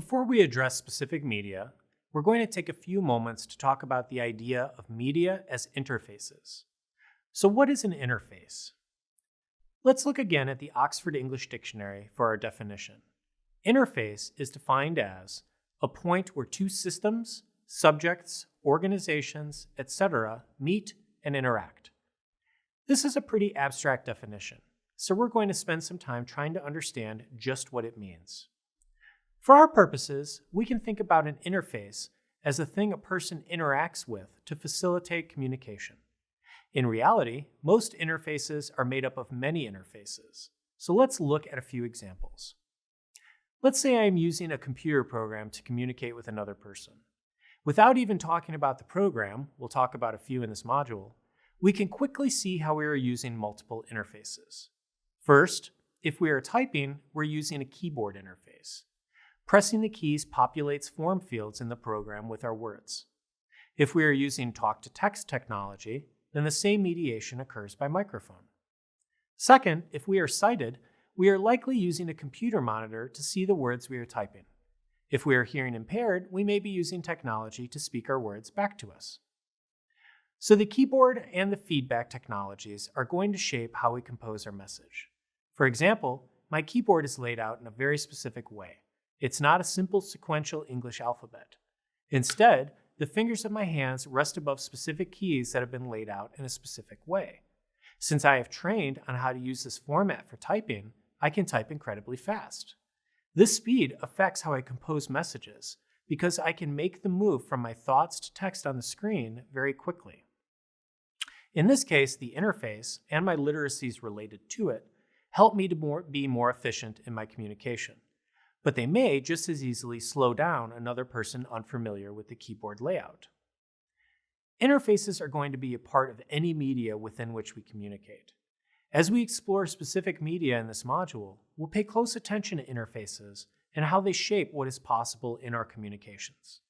Before we address specific media, we're going to take a few moments to talk about the idea of media as interfaces. So, what is an interface? Let's look again at the Oxford English Dictionary for our definition. Interface is defined as a point where two systems, subjects, organizations, etc. meet and interact. This is a pretty abstract definition, so we're going to spend some time trying to understand just what it means. For our purposes, we can think about an interface as a thing a person interacts with to facilitate communication. In reality, most interfaces are made up of many interfaces, so let's look at a few examples. Let's say I'm using a computer program to communicate with another person. Without even talking about the program, we'll talk about a few in this module, we can quickly see how we are using multiple interfaces. First, if we are typing, we're using a keyboard interface. Pressing the keys populates form fields in the program with our words. If we are using talk-to-text technology, then the same mediation occurs by microphone. Second, if we are sighted, we are likely using a computer monitor to see the words we are typing. If we are hearing impaired, we may be using technology to speak our words back to us. So the keyboard and the feedback technologies are going to shape how we compose our message. For example, my keyboard is laid out in a very specific way. It's not a simple sequential English alphabet. Instead, the fingers of my hands rest above specific keys that have been laid out in a specific way. Since I have trained on how to use this format for typing, I can type incredibly fast. This speed affects how I compose messages because I can make the move from my thoughts to text on the screen very quickly. In this case, the interface and my literacies related to it help me to be more efficient in my communication. But they may just as easily slow down another person unfamiliar with the keyboard layout. Interfaces are going to be a part of any media within which we communicate. As we explore specific media in this module, we'll pay close attention to interfaces and how they shape what is possible in our communications.